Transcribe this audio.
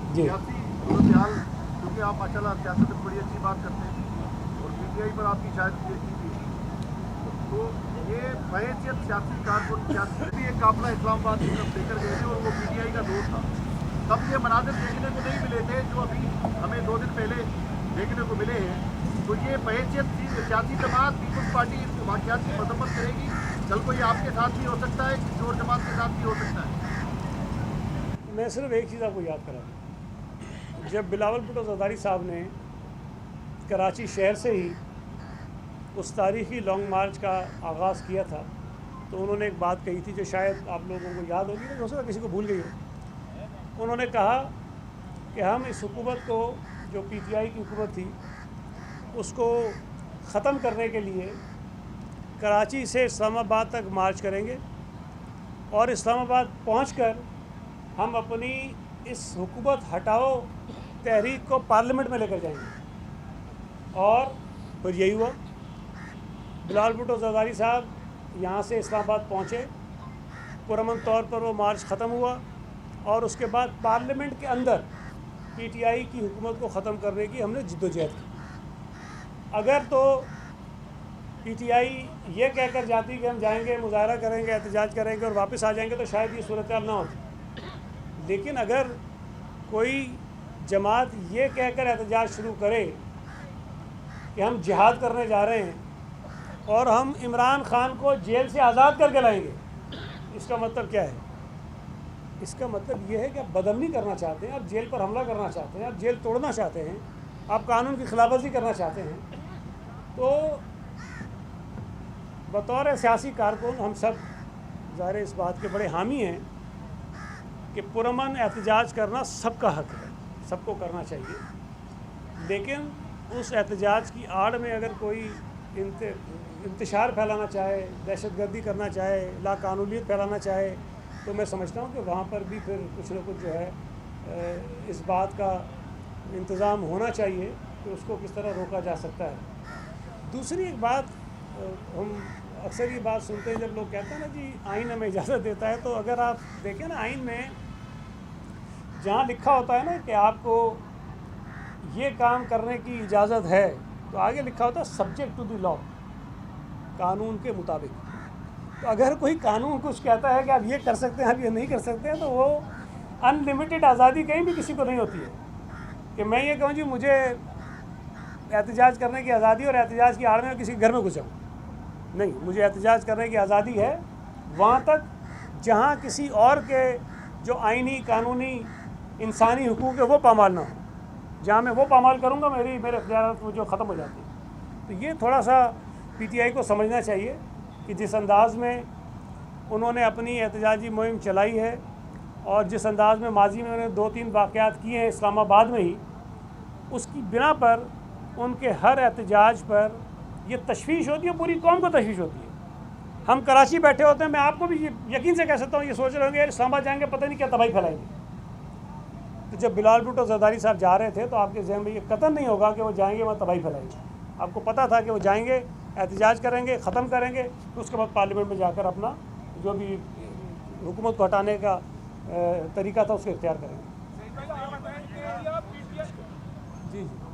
जी। सियासी सूरत-ए-हाल, क्योंकि आप माशाल्लाह सियासत में बड़ी अच्छी बात करते हैं और पीटीआई पर आपकी शायद पीएचडी भी है। तो ये बहैसियत सियासी कारकुन सियासी भी एक काफिला इस्लामाबाद की तरफ लेकर गए थे और वो पीटीआई का दोस्त था। तब ये मनाज़िर देखने को नहीं मिले थे जो अभी हमें 2 दिन पहले देखने को मिले हैं। तो ये बहैसियत सियासी जमात पीपल्स पार्टी इन वाक़यात की मज़म्मत करेगी। कल को ये आपके साथ भी हो सकता है, किसी और जमात के साथ भी हो सकता है। मैं सिर्फ एक चीज़ आपको याद करा दूँ। जब बिलावल भुट्टो ज़रदारी साहब ने कराची शहर से ही उस तारीख़ी लॉन्ग मार्च का आगाज़ किया था, तो उन्होंने एक बात कही थी जो शायद आप लोगों को याद होगी, हो सकता है किसी को भूल गई हो। उन्होंने कहा कि हम इस हुकूमत को, जो पीटीआई की हुकूमत थी, उसको ख़त्म करने के लिए कराची से इस्लामाबाद तक मार्च करेंगे और इस्लामाबाद पहुंचकर हम अपनी इस हुकूमत हटाओ तहरीक को पार्लियामेंट में लेकर जाएंगे। और फिर यही हुआ। बिलावल भुट्टो ज़रदारी साहब यहाँ से इस्लामाबाद पहुँचे, पुरअमन तौर पर वो मार्च ख़त्म हुआ और उसके बाद पार्लियामेंट के अंदर पीटीआई की हुकूमत को ख़त्म करने की हमने जिद्दोजहद की। अगर तो पीटीआई ये कहकर जाती कि हम जाएंगे, मुज़ाहरा करेंगे, एहतजाज करेंगे और वापस आ जाएंगे, तो शायद ये सूरत हाल ना होती। लेकिन अगर कोई जमात ये कहकर एहतजाज शुरू करे कि हम जिहाद करने जा रहे हैं और हम इमरान ख़ान को जेल से आज़ाद करके लाएंगे, इसका मतलब क्या है? इसका मतलब ये है कि आप बदअमनी करना चाहते हैं, आप जेल पर हमला करना चाहते हैं, आप जेल तोड़ना चाहते हैं, आप कानून की खिलाफवर्जी करना चाहते हैं। तो बतौर सियासी कारकुन हम सब ज़ाहिर इस बात के बड़े हामी हैं कि पुरअमन एहतजाज करना सबका हक़ है, सबको करना चाहिए। लेकिन उस एहतजाज की आड़ में अगर कोई इंतशार फैलाना चाहे, दहशतगर्दी करना चाहे, लाकानूनियत फैलाना चाहे, तो मैं समझता हूँ कि वहाँ पर भी फिर कुछ न कुछ जो है इस बात का इंतज़ाम होना चाहिए कि उसको किस तरह रोका जा सकता है। दूसरी एक बात, हम अक्सर ये बात सुनते हैं जब लोग कहते हैं ना जी आइन हमें इजाज़त देता है, तो अगर आप देखें ना आइन में जहाँ लिखा होता है ना कि आपको ये काम करने की इजाज़त है, तो आगे लिखा होता है सब्जेक्ट टू द लॉ, कानून के मुताबिक। तो अगर कोई कानून कुछ कहता है कि आप ये कर सकते हैं, आप ये नहीं कर सकते हैं, तो वो अनलिमिटेड आज़ादी कहीं भी किसी को नहीं होती है कि मैं ये कहूँ जी मुझे एहतजाज करने की आज़ादी और एहतजाज की आड़ में किसी घर में घुस जाऊँ। नहीं, मुझे एहतजाज करने की आज़ादी है वहाँ तक जहाँ किसी और के जो आइनी, कानूनी, इंसानी हुकूक है वो पामाल ना हो। जहाँ मैं वो पामाल करूँगा मेरे इख्तियारात वो जो ख़त्म हो जाती है। तो ये थोड़ा सा पीटीआई को समझना चाहिए कि जिस अंदाज़ में उन्होंने अपनी एहतजाजी मुहिम चलाई है और जिस अंदाज़ में माजी में उन्होंने 2-3 वाक़यात किए हैं इस्लामाबाद में ही, उसकी बिना पर उनके हर एहतजाज पर ये तशवीश होती है, पूरी कौम को तशवीश होती है। हम कराची बैठे होते हैं, मैं आपको भी यकीन से कह सकता हूँ, ये सोच रहे होंगे यार इस्लामाबाद जाएंगे पता नहीं क्या तबाही फैलाएंगे। तो जब बिलावल भुट्टो ज़रदारी साहब जा रहे थे तो आपके ज़हन में ये कतई नहीं होगा कि वो जाएंगे वहाँ तबाही फैलाएंगे। आपको पता था कि वो जाएंगे, एहतजाज करेंगे, ख़त्म करेंगे, तो उसके बाद पार्लियामेंट में जाकर अपना जो भी हुकूमत को हटाने का तरीका था उसको इख्तियार करेंगे। जी जी।